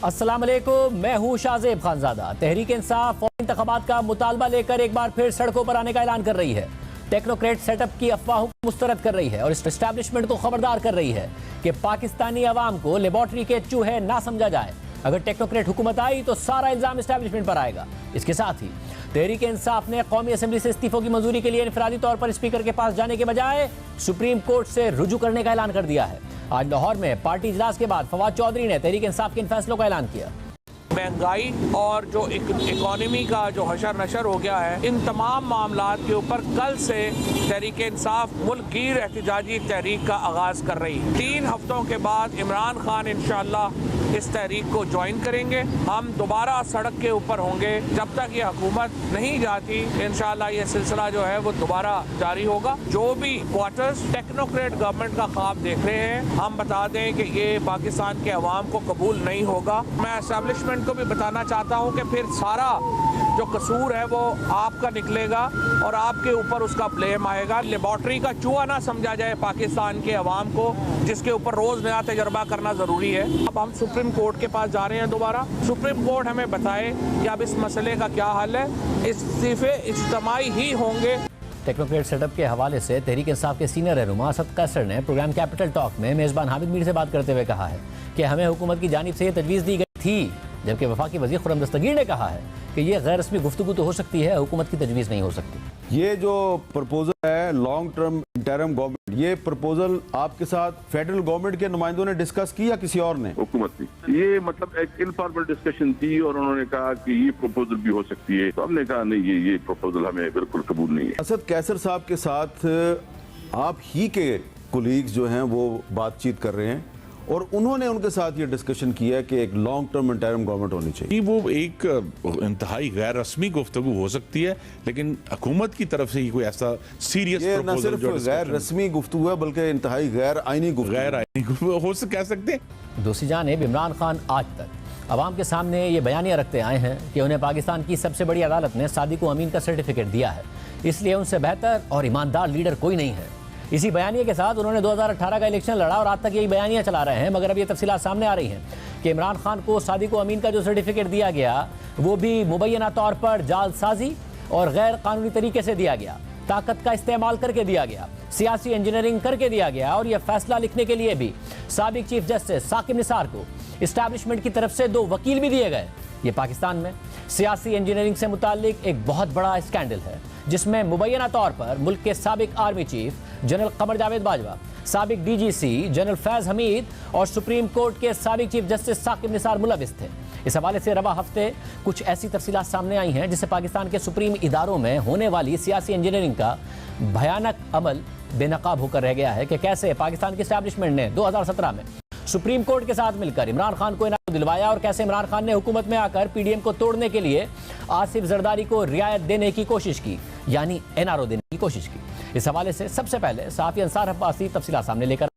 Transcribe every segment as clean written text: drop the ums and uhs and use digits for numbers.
अस्सलाम वालेकुम, मैं हूं शाहजेब खानजादा। तहरीक इंसाफ और इंतखाबात का मुतालबा लेकर एक बार फिर सड़कों पर आने का ऐलान कर रही है। टेक्नोक्रेट सेटअप की अफवाहों को मुस्तरद कर रही है और इस एस्टैब्लिशमेंट को खबरदार कर रही है कि पाकिस्तानी अवाम को लेबॉर्ट्री के चूहे ना समझा जाए। अगर टेक्नोक्रेट हुकूमत आई तो सारा इल्जाम एस्टैब्लिशमेंट पर आएगा। इसके साथ ही तहरीक इंसाफ ने कौमी असम्बली से इस्तीफों की मंजूरी के लिए इनफरादी तौर पर स्पीकर के पास जाने के बजाय सुप्रीम कोर्ट से रुजू करने का ऐलान कर दिया है। आज लाहौर में पार्टी इजलास के बाद फवाद चौधरी ने तहरीक इंसाफ के इन फैसलों का ऐलान किया। महंगाई और जो इकोनॉमी का जो हशर नशर हो गया है, इन तमाम मामलात के ऊपर कल से तहरीक इंसाफ मुल्क गिर एहतजाजी तहरीक का आगाज कर रही है। 3 हफ्तों के बाद इमरान खान इंशाअल्लाह इस तहरीक को ज्वाइन करेंगे। हम दोबारा सड़क के ऊपर होंगे जब तक ये हुकूमत नहीं जाती। इंशाअल्लाह ये सिलसिला जो है वो दोबारा जारी होगा। जो भी क्वार्टर्स टेक्नोक्रेट गवर्नमेंट का ख्वाब देख रहे हैं, हम बता दें कि ये पाकिस्तान के अवाम को कबूल नहीं होगा। मैं एस्टैब्लिशमेंट को भी बताना चाहता हूं कि फिर सारा जो कसूर है वो आपका निकलेगा और आपके ऊपर उसका ब्लेम आएगा। लेबॉर्ट्री का चूहा ना समझा जाए पाकिस्तान के अवाम को, जिसके ऊपर रोज नया तजर्बा करना जरूरी है। अब हम सुप्रीम कोर्ट के पास जा रहे हैं दोबारा। सुप्रीम कोर्ट हमें बताए कि अब इस मसले का क्या हल है। इस्तीफे इज्तिमाई ही होंगे। टेक्नोक्रेट सेटअप के हवाले से तहरीक इंसाफ के सीनियर रहनुमा असद कैसर ने प्रोग्राम कैपिटल टॉक में मेजबान हामिद मीर से बात करते हुए कहा है कि हमें हुकूमत की जानिब से ये तजवीज़ दी गई थी, जबकि वफाकी वज़ीर खुर्रम दस्तगीर ने कहा है कि ये गैर रस्मी गुफ्तगू तो हो सकती है, हुकूमत की तजवीज़ नहीं हो सकती। ये जो प्रपोजल है लॉन्ग टर्म इंटरिम गवर्नमेंट, ये प्रपोजल आपके साथ फेडरल गवर्नमेंट के नुमाइंदों ने डिस्कस की या किसी और ने? हुकूमत ने। ये मतलब एक इनफॉर्मल डिस्कशन थी और उन्होंने कहा कि ये प्रपोजल भी हो सकती है, तो हमने कहा नहीं, ये प्रपोजल हमें बिल्कुल कबूल नहीं है। असद कैसर साहब के साथ आप ही के कोलीग्स जो हैं वो बातचीत कर रहे हैं और उन्होंने उनके साथ ये डिस्कशन किया है कि एक लॉन्ग टर्म इंटरिम गवर्नमेंट होनी चाहिए। वो एक इंतहाई गैर रस्मी गुफ्तगू हो सकती है, लेकिन हुकूमत की तरफ से ही कोई ऐसा सीरियस ये न सिर्फ गैर रस्मी गुफ्तगू है बल्कि इंतहाई गैर आईनी गुफ्तगू हो कह सकते हैं। दूसरी जानिब इमरान खान आज तक अवाम के सामने ये बयानियाँ रखते आए हैं कि उन्हें पाकिस्तान की सबसे बड़ी अदालत ने सादिक अमीन का सर्टिफिकेट दिया है, इसलिए उनसे बेहतर और ईमानदार लीडर कोई नहीं है। इसी बयानिया के साथ उन्होंने 2018 का इलेक्शन लड़ा और आज तक यही बयानियाँ चला रहे हैं। मगर अब ये तफसीलात सामने आ रही हैं कि इमरान खान को सादिक अमीन का जो सर्टिफिकेट दिया गया वो भी मुबैना तौर पर जालसाजी और गैर कानूनी तरीके से दिया गया, ताकत का इस्तेमाल करके दिया गया, सियासी इंजीनियरिंग करके दिया गया। और यह फैसला लिखने के लिए भी साबिक चीफ जस्टिस साकिब निसार को इस्टेब्लिशमेंट की तरफ से 2 वकील भी दिए गए। ये पाकिस्तान में सियासी इंजीनियरिंग से मुताल्लिक एक बहुत बड़ा स्कैंडल है, जिसमें मुबैना तौर पर मुल्क के साबिक army chief general Qamar Javed Bajwa, साबिक DGC जनरल फैज हमीद और सुप्रीम कोर्ट के साबिक चीफ जस्टिस साकिब निसार मुलविस थे। इस हवाले से रवा हफ्ते कुछ ऐसी तफसीलात सामने आई हैं जिससे पाकिस्तान के सुप्रीम इदारों में होने वाली सियासी इंजीनियरिंग का भयानक अमल बेनकाब होकर रह गया है कि कैसे पाकिस्तान की एस्टैब्लिशमेंट ने 2017 में सुप्रीम कोर्ट के साथ मिलकर इमरान खान को इनाम दिलवाया और कैसे इमरान खान ने हुकूमत में आकर PDM को तोड़ने के लिए आसिफ जरदारी को रियायत देने की कोशिश की, यानी NRO देने की कोशिश की। इस हवाले से सबसे पहले सहाफ़ी अंसार अब्बासी तफसीलात सामने लेकर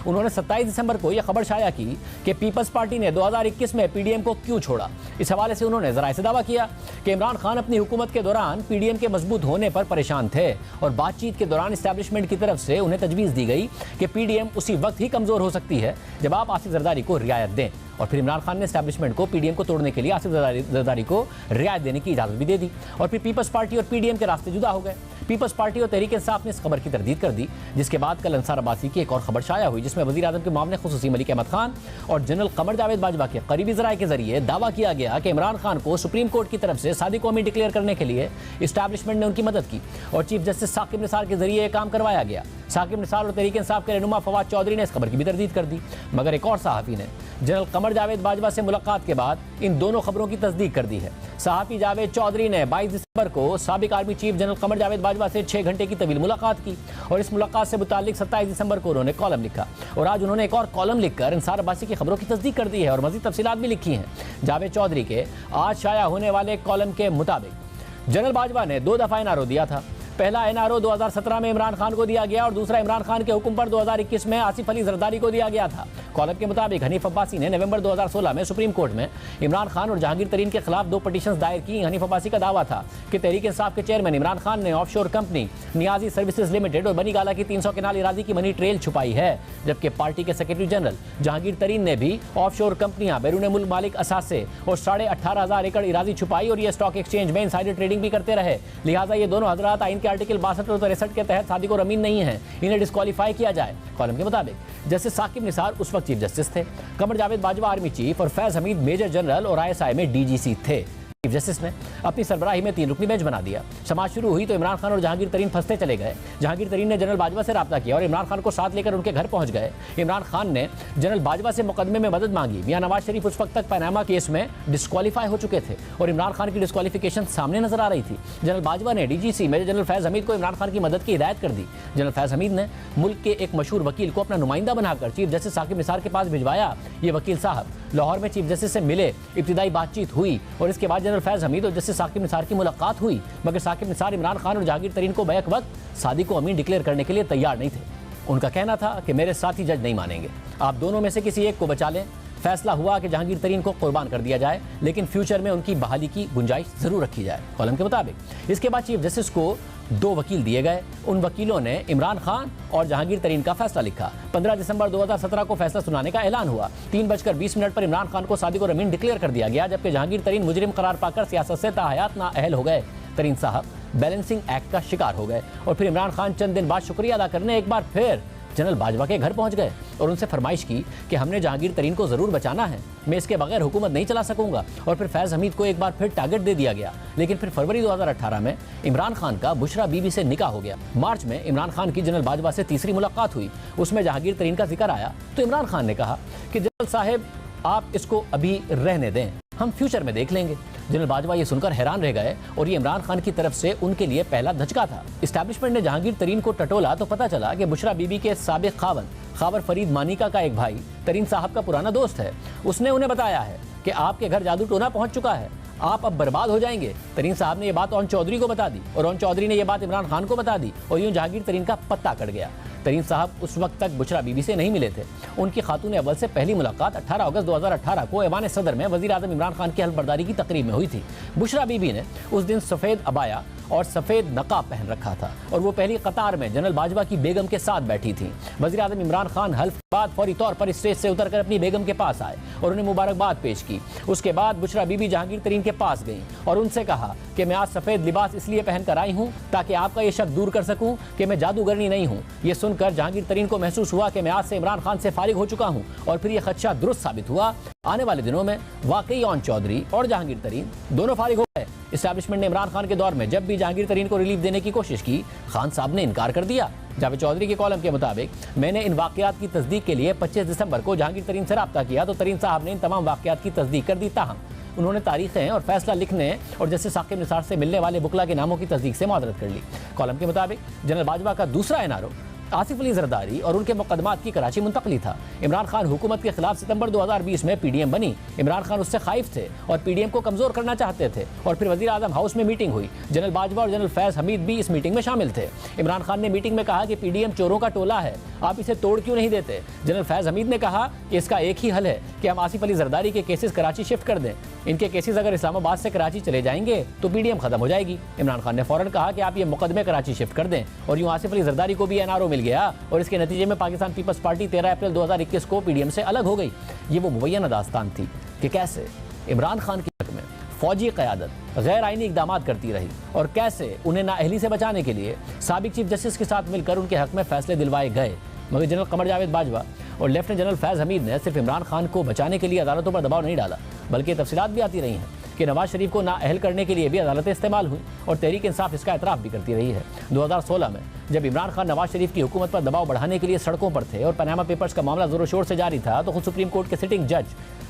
उन्होंने 27 दिसंबर को यह खबर शाया की कि पीपल्स पार्टी ने 2021 में PDM को क्यों छोड़ा। इस हवाले से उन्होंने ज़राए से दावा किया कि इमरान खान अपनी हुकूमत के दौरान PDM के मजबूत होने पर परेशान थे और बातचीत के दौरान इस्टेब्लिशमेंट की तरफ से उन्हें तजवीज़ दी गई कि PDM उसी वक्त ही कमज़ोर हो सकती है जब आप आसिफ जरदारी को रियायत दें। और फिर इमरान खान ने एस्टैब्लिशमेंट को PDM को तोड़ने के लिए आसिफ जरदारी को रियायत देने की इजाज़त भी दे दी और फिर पीपल्स पार्टी और PDM के रास्ते जुदा हो गए। पीपल्स पार्टी और तहरीक इंसाफ ने इस खबर की तरदीद कर दी, जिसके बाद कल अंसार अब्बासी की एक और खबर शाया हुई जिसमें वज़ीर आज़म के मामले खुसूसी मलिक अहमद खान और जनरल कमर जावेद बाजवा के करीबी ज़राए के जरिए दावा किया गया कि इमरान खान को सुप्रीम कोर्ट की तरफ से सादिक अमीन डिक्लेयर करने के लिए इस्टेब्लिशमेंट ने उनकी मदद की और चीफ जस्टिस साकिब निसार के जरिए यह काम करवाया गया। साकिब निसार और तहरीक इंसाफ के रहनुमा फवाद चौधरी ने इस खबर की भी तरदीद कर दी, मगर एक और सहाफ़ी ने जनरल कमर जावेद बाजवा से मुलाकात के बाद इन दोनों खबरों की तस्दीक कर दी है। सहाफ़ी जावेद चौधरी ने 22 दिसंबर को साबिक army chief general Qamar Javed Bajwa से 6 घंटे की तवील मुलाकात की और इस मुलाकात से मुताल्लिक 27 दिसंबर को उन्होंने कॉलम लिखा और आज उन्होंने एक और कॉलम लिखकर अंसार अब्बासी की खबरों की तस्दीक कर दी है और मज़ीद तफसीलात भी लिखी हैं। जावेद चौधरी के आज शाया होने वाले कॉलम के मुताबिक जनरल बाजवा ने 2 दफ़ा NRO दिया था, पहला एनआरओ 2017 में इमरान खान को दिया गया और दूसरा इमरान खान के हुक्म पर 2021 में आसिफ अली जरदारी को दिया गया था। कॉलम के मुताबिक हनीफ अब्बासी ने नवंबर 2016 में सुप्रीम कोर्ट में इमरान खान और जहांगीर तरीन के खिलाफ 2 पिटीशंस दायर की। हनीफ अब्बासी का दावा था कि तहरीक इंसाफ के चेयरमैन इमरान खान ने offshore company Niazi services limited और बनी गाला की 300 केनाल इरादी की मनी ट्रेल छुपाई है, जबकि पार्टी के सेक्रेटरी जनरल जहांगीर तरीन ने भी ऑफशोर कंपनियां बैरून मुल्क मालिक असासे और 18,500 एकड़ इरादी छुपाई और ये स्टॉक एक्सचेंज में इनसाइडर ट्रेडिंग भी करते रहे। लिहाजा ये दोनों हजरात आइन के आर्टिकल 62 और 63 के तहत सादिक और अमीन नहीं है, इन्हें डिस्क्वालीफाई किया जाए। कॉलम के मुताबिक जस्टिस साकिब निसार उस वक्त चीफ जस्टिस थे, कमर जावेद बाजवा आर्मी चीफ और फैज हमीद मेजर जनरल और ISI में DGC थे। चीफ जस्टिस ने अपनी सरबराही में 3 रुकनी बेंच बना दिया। समाज शुरू हुई तो इमरान खान और जहांगीर तरीन फंसते चले गए। जहांगीर तरीन ने जनरल बाजवा से राब्ता किया और इमरान खान को साथ लेकर उनके घर पहुंच गए। इमरान खान ने जनरल बाजवा से मुकदमे में मदद मांगी। मियां नवाज शरीफ उस वक्त तक पनामा केस में डिस्क्वालीफाई हो चुके थे और इमरान खान की डिस्क्वालिफिकेशन सामने नजर आ रही थी। जनरल बाजवा ने DGC major general Faiz Hameed को इमरान खान की मदद की हिदायत कर दी। जनरल फैज हमीद ने मुल्क के एक मशहूर वकील को अपना नुमाइंदा बनाकर चीफ जस्टिस साकिब निसार के पास भिजवाया। ये वकील साहब लाहौर में चीफ जस्टिस से मिले, इब्तिदाई बातचीत हुई और इसके बाद जनरल फैज हमीद और जस्टिस साकिब निसार की मुलाकात हुई, मगर साकिब निसार इमरान खान और जहांगीर तरीन को बैक वक्त सादिक को अमीन डिक्लेयर करने के लिए तैयार नहीं थे। उनका कहना था कि मेरे साथी जज नहीं मानेंगे, आप दोनों में से किसी एक को बचा लें। फैसला हुआ कि जहांगीर तरीन को कुर्बान कर दिया जाए, लेकिन फ्यूचर में उनकी बहाली की गुंजाइश जरूर रखी जाए। कॉलम के मुताबिक इसके बाद चीफ जस्टिस को 2 वकील दिए गए। उन वकीलों ने इमरान खान और जहांगीर तरीन का फैसला लिखा। 15 दिसंबर 2017 को फैसला सुनाने का ऐलान हुआ। 3:20 पर इमरान खान को सादिक और अमीन डिक्लेयर कर दिया गया, जबकि जहांगीर तरीन मुजरिम करार पाकर सियासत से ताहयात नाअहल हो गए। तरीन साहब बैलेंसिंग एक्ट का शिकार हो गए और फिर इमरान खान चंद दिन बाद शुक्रिया अदा करने एक बार फिर जनरल बाजवा के घर पहुंच गए और उनसे फरमाइश की कि हमने जहांगीर तरीन को जरूर बचाना है, मैं इसके बगैर हुकूमत नहीं चला सकूंगा। और फिर फैज हमीद को एक बार फिर टारगेट दे दिया गया। लेकिन फिर फरवरी 2018 में इमरान खान का बुशरा बीबी से निकाह हो गया। मार्च में इमरान खान की जनरल बाजवा से तीसरी मुलाकात हुई, उसमें जहांगीर तरीन का जिक्र आया तो इमरान खान ने कहा कि जनरल साहब आप इसको अभी रहने दें, हम फ्यूचर में देख लेंगे। जनरल बाजवा ये सुनकर हैरान रह गए और ये इमरान खान की तरफ से उनके लिए पहला धचका था। इस्टेब्लिशमेंट ने जहांगीर तरीन को टटोला तो पता चला कि बुशरा बीबी के साबिक खावर फरीद मानिका का एक भाई तरीन साहब का पुराना दोस्त है। उसने उन्हें बताया है कि आपके घर जादू टोना पहुंच चुका है, आप अब बर्बाद हो जाएंगे। तरीन साहब ने यह बात ओन चौधरी को बता दी और ओन चौधरी ने यह बात इमरान खान को बता दी और यूं जहांगीर तरीन का पत्ता कट गया। तरीन साहब उस वक्त तक बुशरा बीबी से नहीं मिले थे। उनकी खातून अव्वल से पहली मुलाकात 18 अगस्त 2018 को ऐवान सदर में वज़ीर आज़म इमरान खान की हल्फबर्दारी की तकरीब में हुई थी। बुशरा बीबी ने उस दिन सफ़ेद अबाया और सफ़ेद नकाब पहन रखा था और वो पहली कतार में जनरल बाजवा की बेगम के साथ बैठी थी। वज़ीर आज़म इमरान खान हल्फ के बाद फौरी तौर पर स्टेज से उतरकर अपनी बेगम के पास आए और उन्हें मुबारकबाद पेश की। उसके बाद बुशरा बीबी जहांगीर तरीन के पास गईं और उनसे कहा कि मैं आज सफ़ेद लिबास इसलिए पहन कर आई हूँ ताकि आपका ये शक दूर कर सकूँ कि मैं जादूगरनी नहीं हूँ। ये सुनकर जहांगीर तरीन को महसूस हुआ कि मैं आज से इमरान खान से फारिग हो चुका हूँ और फिर यह खदशा दुरुस्त साबित हुआ। आने वाले दिनों में वाकई ओन चौधरी और जहांगीर तरीन दोनों फारिग हो गए। इस्टेब्लिशमेंट ने इमरान खान के दौर में जब भी जहांगीर तरीन को रिलीफ देने की कोशिश की, खान साहब ने इनकार कर दिया। जावेद चौधरी के कॉलम के मुताबिक मैंने इन वाकयात की तस्दीक के लिए 25 दिसंबर को जहांगीर तरीन से राब्ता किया तो तरीन साहब ने इन तमाम वाकयात की तस्दीक कर दी। ताहम उन्होंने तारीखें और फैसला लिखने और जस्टिस साकिब निसार से मिलने वाले बुकला के नामों की तस्दीक से मुआदरत कर ली। कॉलम के मुताबिक जनरल बाजवा का दूसरा एनआरओ आसिफ अली जरदारी और उनके मुकदमात की कराची मुंतकली था। इमरान खान हुकूमत के खिलाफ सितंबर 2020 में PDM बनी। इमरान खान उससे खाइफ थे और PDM को कमजोर करना चाहते थे और फिर वज़ीर आज़म हाउस में मीटिंग हुई। जनरल बाजवा और जनरल फैज हमीद भी इस मीटिंग में शामिल थे। इमरान खान ने मीटिंग में कहा कि PDM चोरों का टोला है, आप इसे तोड़ क्यों नहीं देते। जनरल फैज हमीद ने कहा कि इसका एक ही हल है कि हम आसिफ अली जरदारी के केसेस कराची शिफ्ट कर दें। इनके केसेस अगर इस्लामाबाद से कराची चले जाएंगे तो PDM खत्म हो जाएगी। इमरान खान ने फौरन कहा कि आप ये मुकदमे कराची शिफ्ट कर दें और यूं आसिफ अली जरदारी को भी एनआरओ मिल गया और इसके नतीजे में पाकिस्तान पीपल्स पार्टी 13 अप्रैल 2021 को PDM से अलग हो गई। ये वो मुबैना दास्तान थी कि कैसे इमरान खान के हक में फौजी क़यादत गैर आइनी इक़दाम करती रही और कैसे उन्हें नाअहली से बचाने के लिए साबिक चीफ जस्टिस के साथ मिलकर उनके हक में फैसले दिलवाए गए। मगर जनरल कमर जावेद बाजवा और लेफ्टिनेंट जनरल फैज हमीद ने सिर्फ इमरान खान को बचाने के लिए अदालतों पर दबाव नहीं डाला, बल्कि तफसीलात भी आती रही हैं कि नवाज शरीफ को नाअहल करने के लिए भी अदालतें इस्तेमाल हुई और तहरीक इंसाफ इसका एतराफ़ भी करती रही है। 2016 में जब इमरान खान नवाज शरीफ की हुकूमत पर दबाव बढ़ाने के लिए सड़कों पर थे और पनामा पेपर्स का मामला जोरों शोर से जारी था तो खुद सुप्रीम कोर्ट के सिटिंग जज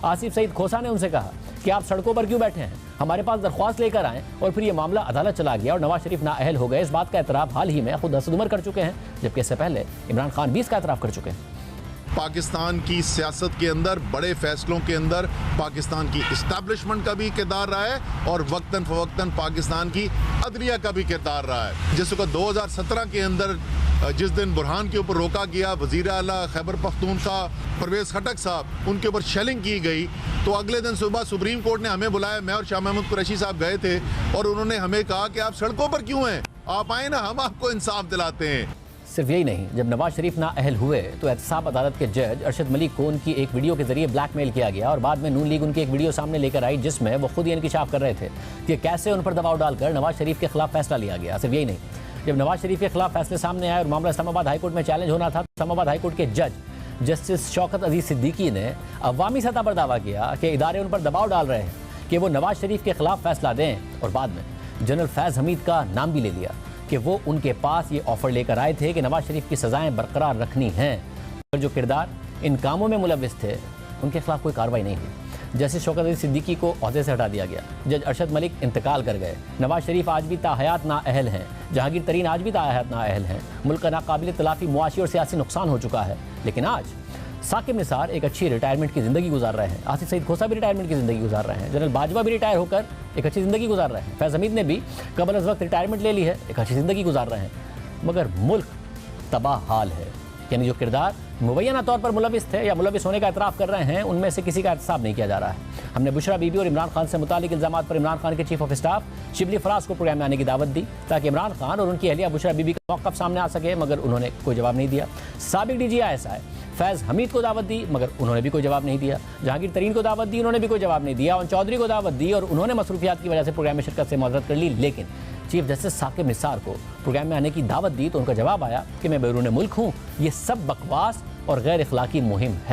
आसिफ सईद खोसा ने उनसे कहा कि आप सड़कों पर क्यों बैठे हैं, हमारे पास दरख्वास्त लेकर आएँ। और फिर ये मामला अदालत चला गया और नवाज शरीफ नाअहल हो गए। इस बात का एतराफ़ हाल ही में खुद असद उमर कर चुके हैं, जबकि इससे पहले इमरान खान भी इसका एतराफ़ कर चुके हैं। पाकिस्तान की सियासत के अंदर, बड़े फैसलों के अंदर पाकिस्तान की इस्टेब्लिशमेंट का भी किरदार रहा है और वक्तन फवक्तन पाकिस्तान की अदलिया का भी किरदार रहा है। जिस वक्त 2017 के अंदर जिस दिन बुरहान के ऊपर रोका गया, वज़ीर आला खैबर पख्तूनख्वा परवेज़ खटक साहब, उनके ऊपर शेलिंग की गई, तो अगले दिन सुबह सुप्रीम कोर्ट ने हमें बुलाया, मैं और शाह महमूद कुरैशी साहब गए थे और उन्होंने हमें कहा कि आप सड़कों पर क्यों हैं, आप आए ना, हम आपको इंसाफ दिलाते हैं। सिर्फ यही नहीं, जब नवाज शरीफ नाअहल हुए तो एहतसाब अदालत के जज अरशद मलिक को उनकी एक वीडियो के जरिए ब्लैकमेल किया गया और बाद में नून लीग उनकी एक वीडियो सामने लेकर आई जिसमें वो खुद ही इंकिशाफ कर रहे थे कि कैसे उन पर दबाव डालकर नवाज शरीफ के खिलाफ फैसला लिया गया। सिर्फ यही नहीं, जब नवाज शरीफ के खिलाफ फैसले सामने आए और मामला इस्लामाबाद हाईकोर्ट में चैलेंज होना था, इस्लामाबाद हाईकोर्ट के जज जस्टिस शौकत अजीज सिद्दीकी ने अवामी सतह पर दावा किया कि इदारे उन पर दबाव डाल रहे हैं कि वो नवाज शरीफ के खिलाफ फैसला दें और बाद में जनरल फैज़ हमीद का नाम भी ले लिया कि वो उनके पास ये ऑफर लेकर आए थे कि नवाज शरीफ की सजाएं बरकरार रखनी हैं, पर जो किरदार इन कामों में मुलविस थे उनके खिलाफ कोई कार्रवाई नहीं हुई। जैसे शौकत अली सिद्दीकी को ओहदे से हटा दिया गया, जज अरशद मलिक इंतकाल कर गए, नवाज शरीफ आज भी ताहयात नाअहल हैं, जहांगीर तरीन आज भी ताहयात नाअहल हैं, मुल्क का नाकाबिल तलाफी मुआशी और सियासी नुकसान हो चुका है, लेकिन आज साकिब निसार एक अच्छी रिटायरमेंट की ज़िंदगी गुजार रहे हैं, आसिफ सईद खोसा भी रिटायरमेंट की ज़िंदगी गुजार रहे हैं, जनरल बाजवा भी रिटायर होकर एक अच्छी ज़िंदगी गुजार रहे हैं, फैज़ हमीद ने भी कबल अज़ वक्त रिटायरमेंट ले ली है, एक अच्छी ज़िंदगी गुजार रहे हैं, मगर मुल्क तबाह हाल है। यानी जो किरदार मुबैना तौर पर मुलविस थे या मुलविस होने का एतराफ़ कर रहे हैं, उनमें से किसी का एहतसाब नहीं किया जा रहा है। हमने बुशरा बीबी और इमरान खान से मुतालिक इल्ज़ामात पर इमरान खान के chief of staff Shibli Faraz को प्रोग्राम में आने की दावत दी ताकि इमरान खान और उनकी अहलिया बुशरा बीबी का मौक़िफ़ सामने आ सके, मगर उन्होंने कोई जवाब नहीं दिया। साबिक DGI फैज़ हमीद को दावत दी मगर उन्होंने भी कोई जवाब नहीं दिया। जहांगीर तरीन को दावत दी, उन्होंने भी कोई जवाब नहीं दिया। और चौधरी को दावत दी और उन्होंने मसरूफियात की वजह से प्रोग्राम में शिरकत से मदद कर ली, लेकिन चीफ जस्टिस साकिब निसार को प्रोग्राम में आने की दावत दी तो उनका जवाब आया कि मैं बैरून मुल्क हूँ। ये सब बकवास और गैर इखलाकी मुहिम है।